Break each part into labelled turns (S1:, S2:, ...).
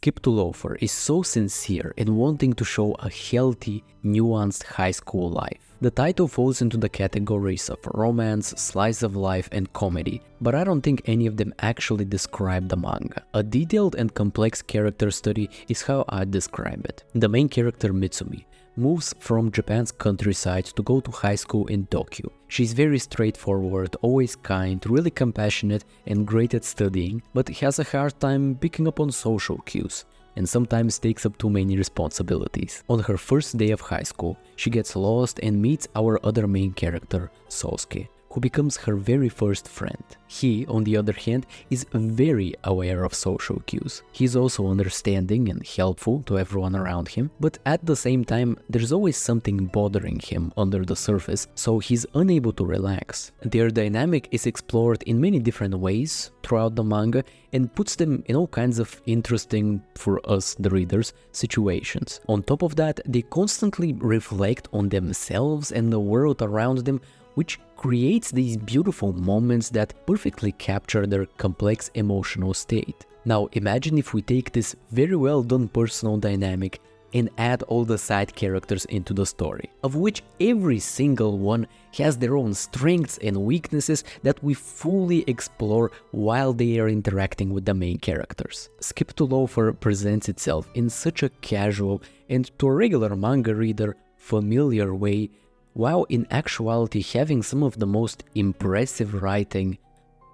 S1: Skip to Loafer is so sincere in wanting to show a healthy, nuanced high school life. The title falls into the categories of romance, slice of life, and comedy, but I don't think any of them actually describe the manga. A detailed and complex character study is how I'd describe it. The main character, Mitsumi, moves from Japan's countryside to go to high school in Tokyo. She's very straightforward, always kind, really compassionate, and great at studying, but has a hard time picking up on social cues, and sometimes takes up too many responsibilities. On her first day of high school, she gets lost and meets our other main character, Sosuke, who becomes her very first friend. He, on the other hand, is very aware of social cues. He's also understanding and helpful to everyone around him, but at the same time, there's always something bothering him under the surface, so he's unable to relax. Their dynamic is explored in many different ways throughout the manga and puts them in all kinds of interesting, for us, the readers, situations. On top of that, they constantly reflect on themselves and the world around them, which creates these beautiful moments that perfectly capture their complex emotional state. Now imagine if we take this very well done personal dynamic and add all the side characters into the story, of which every single one has their own strengths and weaknesses that we fully explore while they are interacting with the main characters. Skip to Loafer presents itself in such a casual and, to a regular manga reader, familiar way, while in actuality having some of the most impressive writing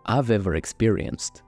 S1: I've ever experienced.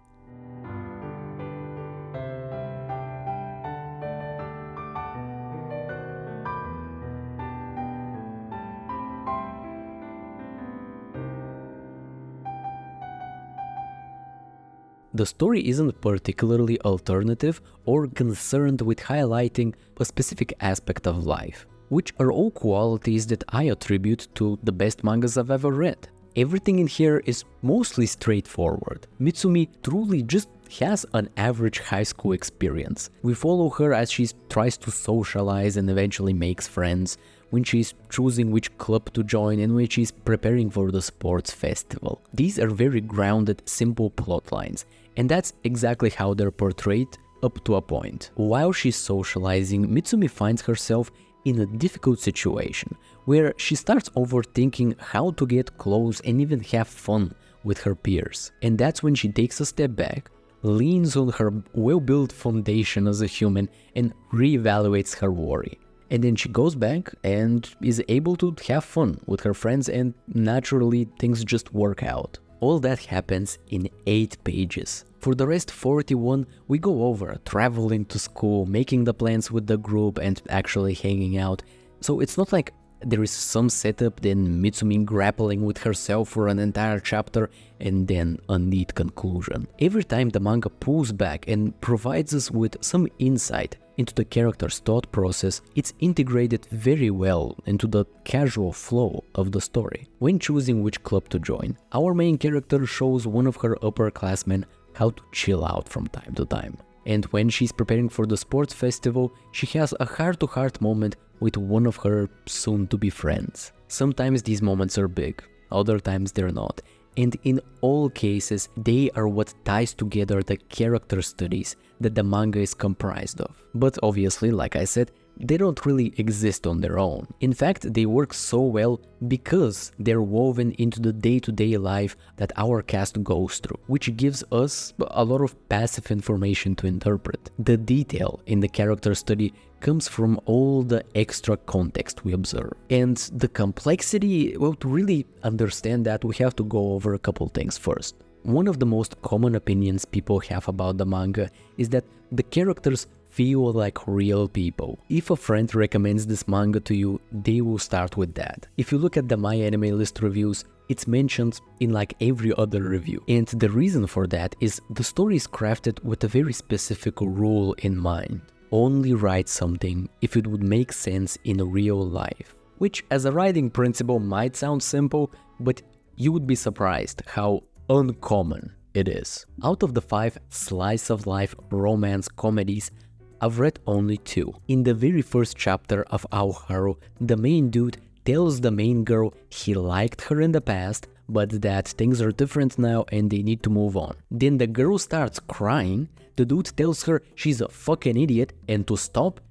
S1: The story isn't particularly alternative or concerned with highlighting a specific aspect of life, which are all qualities that I attribute to the best mangas I've ever read. Everything in here is mostly straightforward. Mitsumi truly just has an average high school experience. We follow her as she tries to socialize and eventually makes friends, when she's choosing which club to join and when she's preparing for the sports festival. These are very grounded, simple plot lines, and that's exactly how they're portrayed up to a point. While she's socializing, Mitsumi finds herself in a difficult situation where she starts overthinking how to get close and even have fun with her peers. And that's when she takes a step back, leans on her well-built foundation as a human, and reevaluates her worry. And then she goes back and is able to have fun with her friends, and naturally things just work out. All that happens in 8 pages. For the rest 41, we go over traveling to school, making the plans with the group, and actually hanging out. So it's not like there is some setup, then Mitsumi grappling with herself for an entire chapter, and then a neat conclusion. Every time the manga pulls back and provides us with some insight into the character's thought process, it's integrated very well into the casual flow of the story. When choosing which club to join, our main character shows one of her upperclassmen how to chill out from time to time. And when she's preparing for the sports festival, she has a heart-to-heart moment with one of her soon-to-be friends. Sometimes these moments are big, other times they're not. And in all cases, they are what ties together the character studies that the manga is comprised of. But obviously, like I said, they don't really exist on their own. In fact, they work so well because they're woven into the day-to-day life that our cast goes through, which gives us a lot of passive information to interpret. The detail in the character study comes from all the extra context we observe. And the complexity, well, to really understand that, we have to go over a couple things first. One of the most common opinions people have about the manga is that the characters feel like real people. If a friend recommends this manga to you, they will start with that. If you look at the My Anime List reviews, it's mentioned in like every other review. And the reason for that is the story is crafted with a very specific rule in mind. Only write something if it would make sense in real life. Which, as a writing principle, might sound simple, but you would be surprised how uncommon it is. Out of the 5 slice-of-life romance comedies, I've read only 2. In the very first chapter of Aoharu, the main dude tells the main girl he liked her in the past, but that things are different now and they need to move on. Then the girl starts crying, the dude tells her she's a fucking idiot and to stop,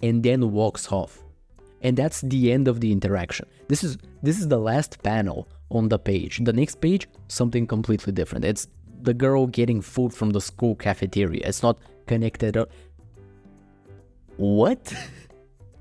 S1: and then walks off. And that's the end of the interaction. This is the last panel on the page. The next page, something completely different. It's the girl getting food from the school cafeteria. It's not connected up. What?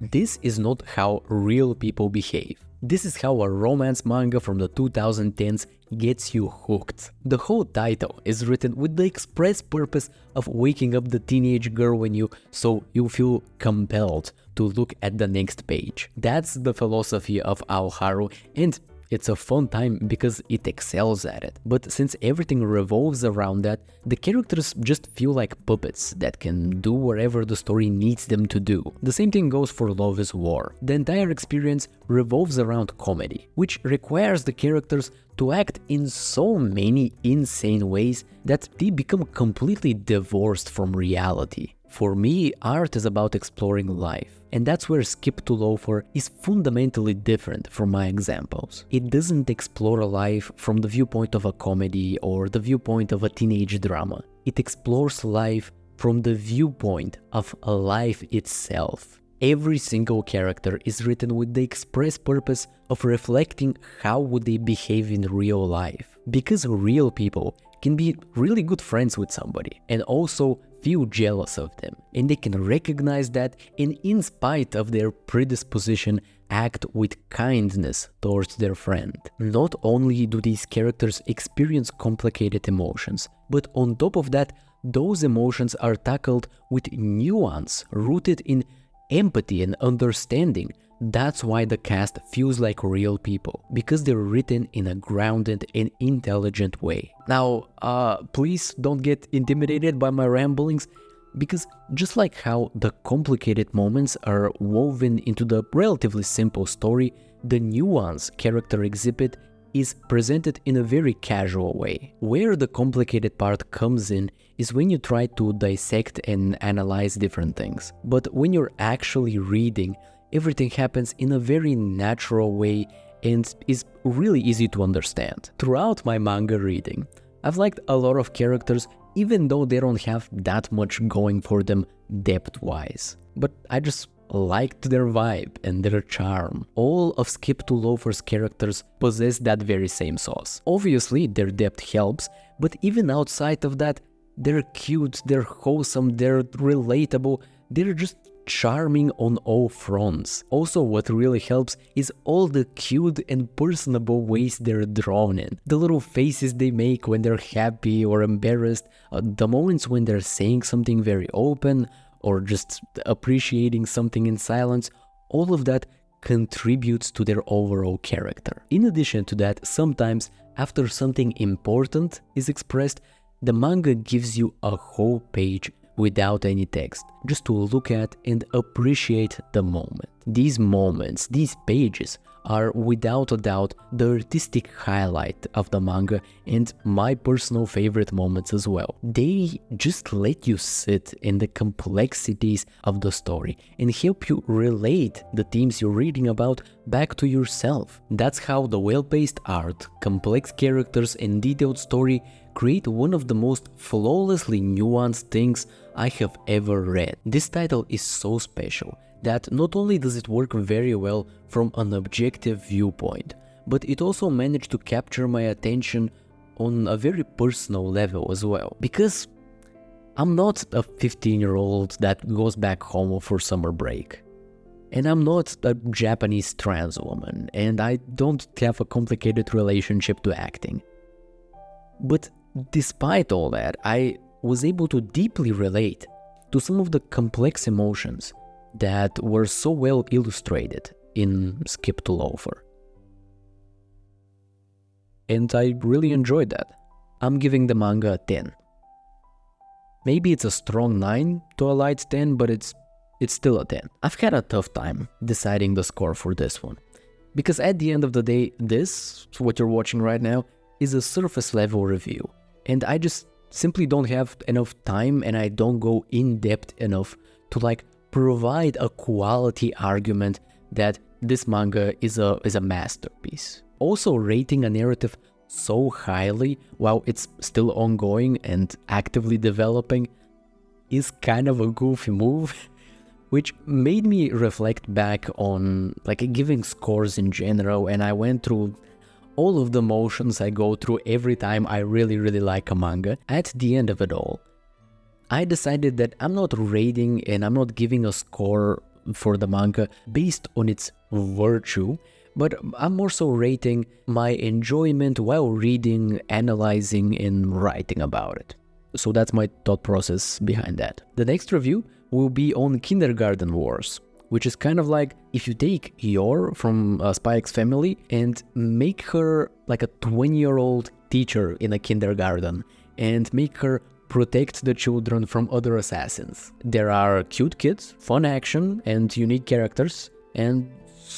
S1: This is not how real people behave. This is how a romance manga from the 2010s gets you hooked. The whole title is written with the express purpose of waking up the teenage girl in you so you feel compelled to look at the next page. That's the philosophy of Aoharu, and it's a fun time because it excels at it. But since everything revolves around that, the characters just feel like puppets that can do whatever the story needs them to do. The same thing goes for Love is War. The entire experience revolves around comedy, which requires the characters to act in so many insane ways that they become completely divorced from reality. For me, art is about exploring life, and that's where Skip to Loafer is fundamentally different from my examples. It doesn't explore life from the viewpoint of a comedy or the viewpoint of a teenage drama. It explores life from the viewpoint of life itself. Every single character is written with the express purpose of reflecting how would they behave in real life. Because real people can be really good friends with somebody and also feel jealous of them, and they can recognize that and in spite of their predisposition act with kindness towards their friend. Not only do these characters experience complicated emotions, but on top of that, those emotions are tackled with nuance rooted in empathy and understanding. That's why the cast feels like real people, because they're written in a grounded and intelligent way. Now, please don't get intimidated by my ramblings, because just like how the complicated moments are woven into the relatively simple story, the nuance character exhibit is presented in a very casual way. Where the complicated part comes in is when you try to dissect and analyze different things. But when you're actually reading, everything happens in a very natural way and is really easy to understand. Throughout my manga reading, I've liked a lot of characters even though they don't have that much going for them depth-wise. But I just liked their vibe and their charm. All of Skip to Loafer's characters possess that very same sauce. Obviously, their depth helps, but even outside of that, they're cute, they're wholesome, they're relatable, they're just charming on all fronts. Also, what really helps is all the cute and personable ways they're drawn in. The little faces they make when they're happy or embarrassed, the moments when they're saying something very open or just appreciating something in silence, all of that contributes to their overall character. In addition to that, sometimes after something important is expressed, the manga gives you a whole page without any text, just to look at and appreciate the moment. These moments, these pages, are without a doubt the artistic highlight of the manga and my personal favorite moments as well. They just let you sit in the complexities of the story and help you relate the themes you're reading about back to yourself. That's how the well-paced art, complex characters and detailed story create one of the most flawlessly nuanced things I have ever read. This title is so special that not only does it work very well from an objective viewpoint, but it also managed to capture my attention on a very personal level as well. Because I'm not a 15-year-old that goes back home for summer break. And I'm not a Japanese trans woman, and I don't have a complicated relationship to acting. But despite all that, I was able to deeply relate to some of the complex emotions that were so well illustrated in Skip to Loafer. And I really enjoyed that. I'm giving the manga a 10. Maybe it's a strong 9 to a light 10, but it's still a 10. I've had a tough time deciding the score for this one, because at the end of the day, this, what you're watching right now, is a surface level review, and I just simply don't have enough time and I don't go in depth enough to provide a quality argument that this manga is a masterpiece. Also, rating a narrative so highly while it's still ongoing and actively developing is kind of a goofy move, which made me reflect back on like giving scores in general, and I went through all of the motions I go through every time I really like a manga. At the end of it all, I decided that I'm not rating and I'm not giving a score for the manga based on its virtue, but I'm more so rating my enjoyment while reading, analyzing, and writing about it. So that's my thought process behind that. The next review will be on Kindergarten Wars, which is kind of like if you take Yor from Spy X Family and make her like a 20-year-old teacher in a kindergarten and make her protect the children from other assassins. There are cute kids, fun action, and unique characters, and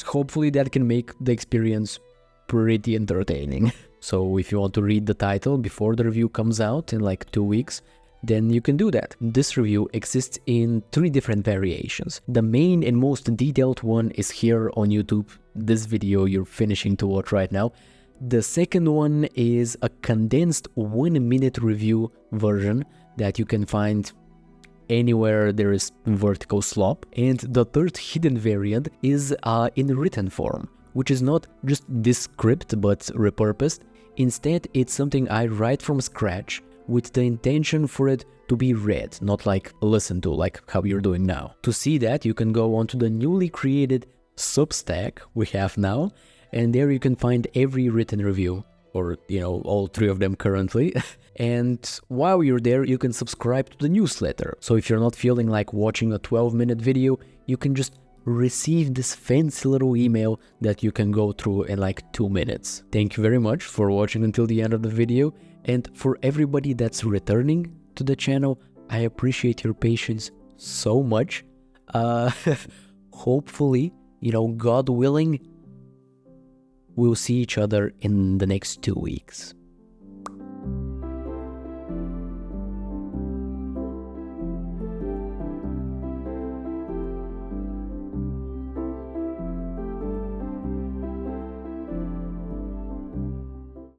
S1: hopefully that can make the experience pretty entertaining. So if you want to read the title before the review comes out in like 2 weeks, then you can do that. This review exists in 3 different variations. The main and most detailed one is here on YouTube, this video you're finishing to watch right now. The second one is a condensed 1-minute review version that you can find anywhere there is vertical slop. And the third hidden variant is in written form, which is not just this script but repurposed. Instead, it's something I write from scratch with the intention for it to be read, not like listened to, like how you're doing now. To see that, you can go onto the newly created Substack we have now, and there you can find every written review, or all 3 of them currently. And while you're there, you can subscribe to the newsletter. So if you're not feeling like watching a 12-minute video, you can just receive this fancy little email that you can go through in like 2 minutes. Thank you very much for watching until the end of the video, and for everybody that's returning to the channel, I appreciate your patience so much. Hopefully, God willing, we'll see each other in the next 2 weeks.